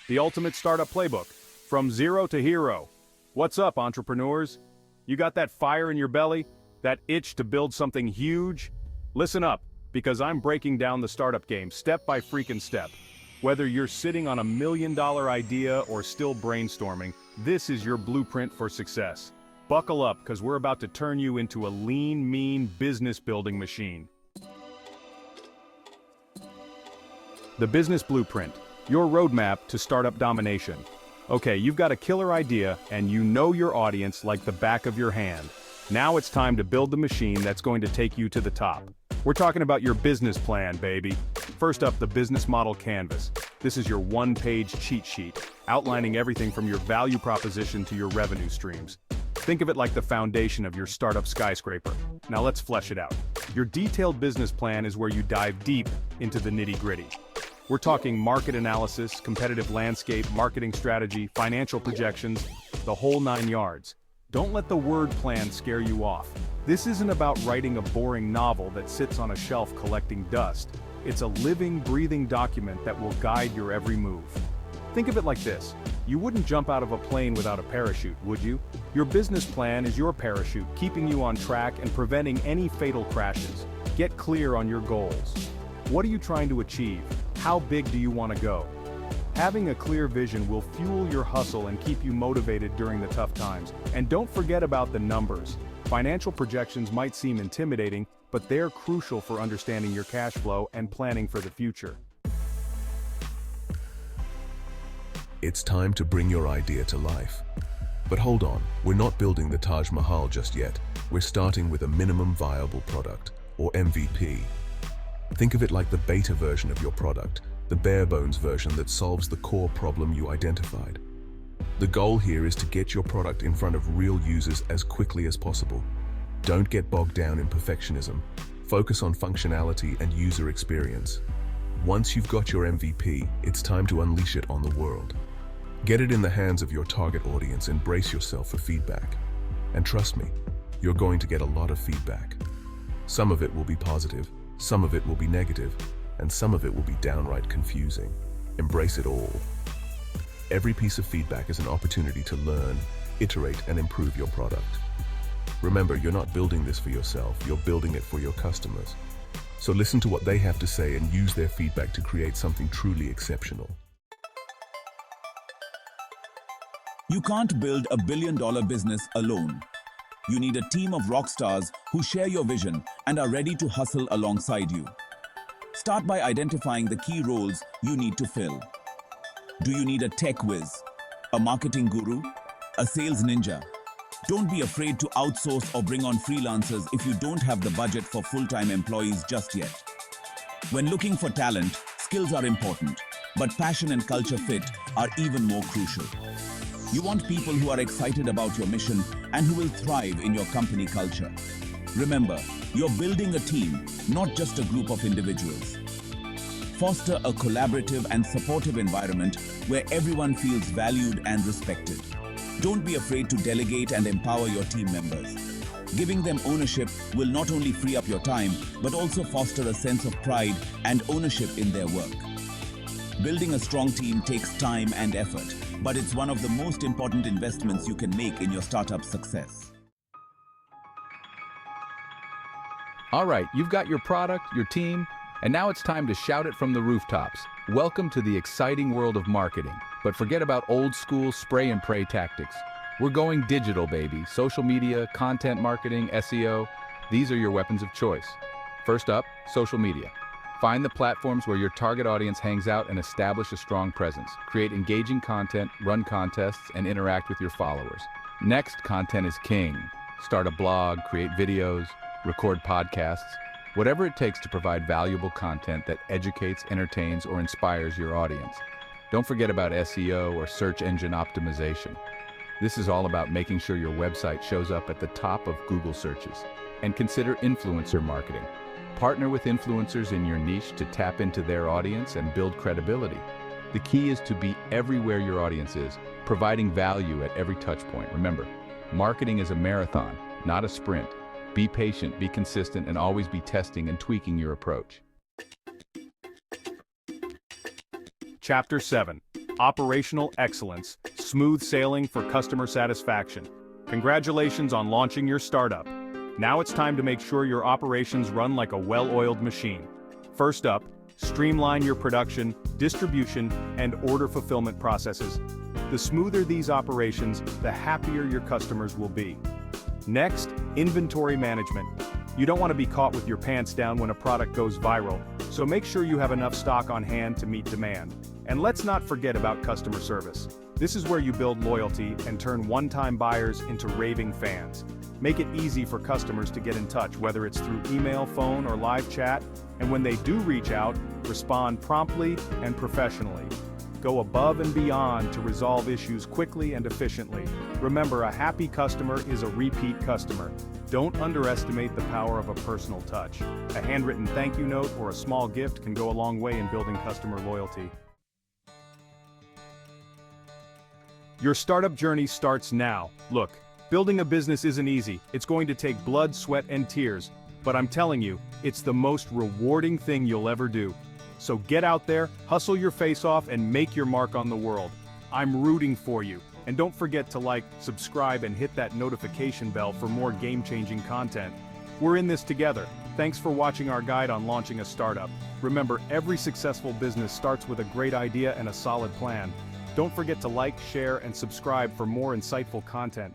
the ultimate startup playbook, from zero to hero. What's up, entrepreneurs? You got that fire in your belly? That itch to build something huge? Listen up, because I'm breaking down the startup game step by freaking step. Whether you're sitting on $1 million idea or still brainstorming, this is your blueprint for success. Buckle up, because we're about to turn you into a lean, mean business building machine. The Business Blueprint, your roadmap to startup domination. Okay, you've got a killer idea, and you know your audience like the back of your hand. Now it's time to build the machine that's going to take you to the top. We're talking about your business plan, baby. First up, the business model canvas. This is your one-page cheat sheet, outlining everything from your value proposition to your revenue streams. Think of it like the foundation of your startup skyscraper. Now let's flesh it out. Your detailed business plan is where you dive deep into the nitty-gritty. We're talking market analysis, competitive landscape, marketing strategy, financial projections, the whole 9 yards. Don't let the word plan scare you off. This isn't about writing a boring novel that sits on a shelf collecting dust. It's a living, breathing document that will guide your every move. Think of it like this. You wouldn't jump out of a plane without a parachute, would you? Your business plan is your parachute, keeping you on track and preventing any fatal crashes. Get clear on your goals. What are you trying to achieve? How big do you want to go? Having a clear vision will fuel your hustle and keep you motivated during the tough times. And don't forget about the numbers. Financial projections might seem intimidating, but they're crucial for understanding your cash flow and planning for the future. It's time to bring your idea to life. But hold on, we're not building the Taj Mahal just yet. We're starting with a minimum viable product, or MVP. Think of it like the beta version of your product, the bare bones version that solves the core problem you identified. The goal here is to get your product in front of real users as quickly as possible. Don't get bogged down in perfectionism. Focus on functionality and user experience. Once you've got your MVP, it's time to unleash it on the world. Get it in the hands of your target audience and brace yourself for feedback. And trust me, you're going to get a lot of feedback. Some of it will be positive, some of it will be negative, and some of it will be downright confusing. Embrace it all. Every piece of feedback is an opportunity to learn, iterate, and improve your product. Remember, you're not building this for yourself, you're building it for your customers. So listen to what they have to say and use their feedback to create something truly exceptional. You can't build a billion-dollar business alone. You need a team of rock stars who share your vision and are ready to hustle alongside you. Start by identifying the key roles you need to fill. Do you need a tech whiz, a marketing guru, a sales ninja? Don't be afraid to outsource or bring on freelancers if you don't have the budget for full-time employees just yet. When looking for talent, skills are important, but passion and culture fit are even more crucial. You want people who are excited about your mission and who will thrive in your company culture. Remember, you're building a team, not just a group of individuals. Foster a collaborative and supportive environment where everyone feels valued and respected. Don't be afraid to delegate and empower your team members. Giving them ownership will not only free up your time, but also foster a sense of pride and ownership in their work. Building a strong team takes time and effort, but it's one of the most important investments you can make in your startup's success. All right, you've got your product, your team, and now it's time to shout it from the rooftops. Welcome to the exciting world of marketing. But forget about old school spray and pray tactics. We're going digital, baby. Social media, content marketing, SEO, these are your weapons of choice. First up, social media. Find the platforms where your target audience hangs out and establish a strong presence. Create engaging content, run contests, and interact with your followers. Next, content is king. Start a blog, create videos, record podcasts, whatever it takes to provide valuable content that educates, entertains, or inspires your audience. Don't forget about SEO or search engine optimization. This is all about making sure your website shows up at the top of Google searches. And consider influencer marketing. Partner with influencers in your niche to tap into their audience and build credibility. The key is to be everywhere your audience is, providing value at every touch point. Remember, marketing is a marathon, not a sprint. Be patient, be consistent, and always be testing and tweaking your approach. Chapter 7. operational excellence, smooth sailing for customer satisfaction. Congratulations on launching your startup. Now it's time to make sure your operations run like a well-oiled machine. First up, streamline your production, distribution, and order fulfillment processes. The smoother these operations, the happier your customers will be. Next, inventory management. You don't want to be caught with your pants down when a product goes viral, so make sure you have enough stock on hand to meet demand. And let's not forget about customer service. This is where you build loyalty and turn one-time buyers into raving fans. Make it easy for customers to get in touch, whether it's through email, phone, or live chat, and when they do reach out, respond promptly and professionally. Go above and beyond to resolve issues quickly and efficiently. Remember, a happy customer is a repeat customer. Don't underestimate the power of a personal touch. A handwritten thank you note or a small gift can go a long way in building customer loyalty. Your startup journey starts now. Look, building a business isn't easy. It's going to take blood, sweat, and tears. But I'm telling you, it's the most rewarding thing you'll ever do. So get out there, hustle your face off, and make your mark on the world. I'm rooting for you. And don't forget to like, subscribe, and hit that notification bell for more game-changing content. We're in this together. Thanks for watching our guide on launching a startup. Remember, every successful business starts with a great idea and a solid plan. Don't forget to like, share, and subscribe for more insightful content.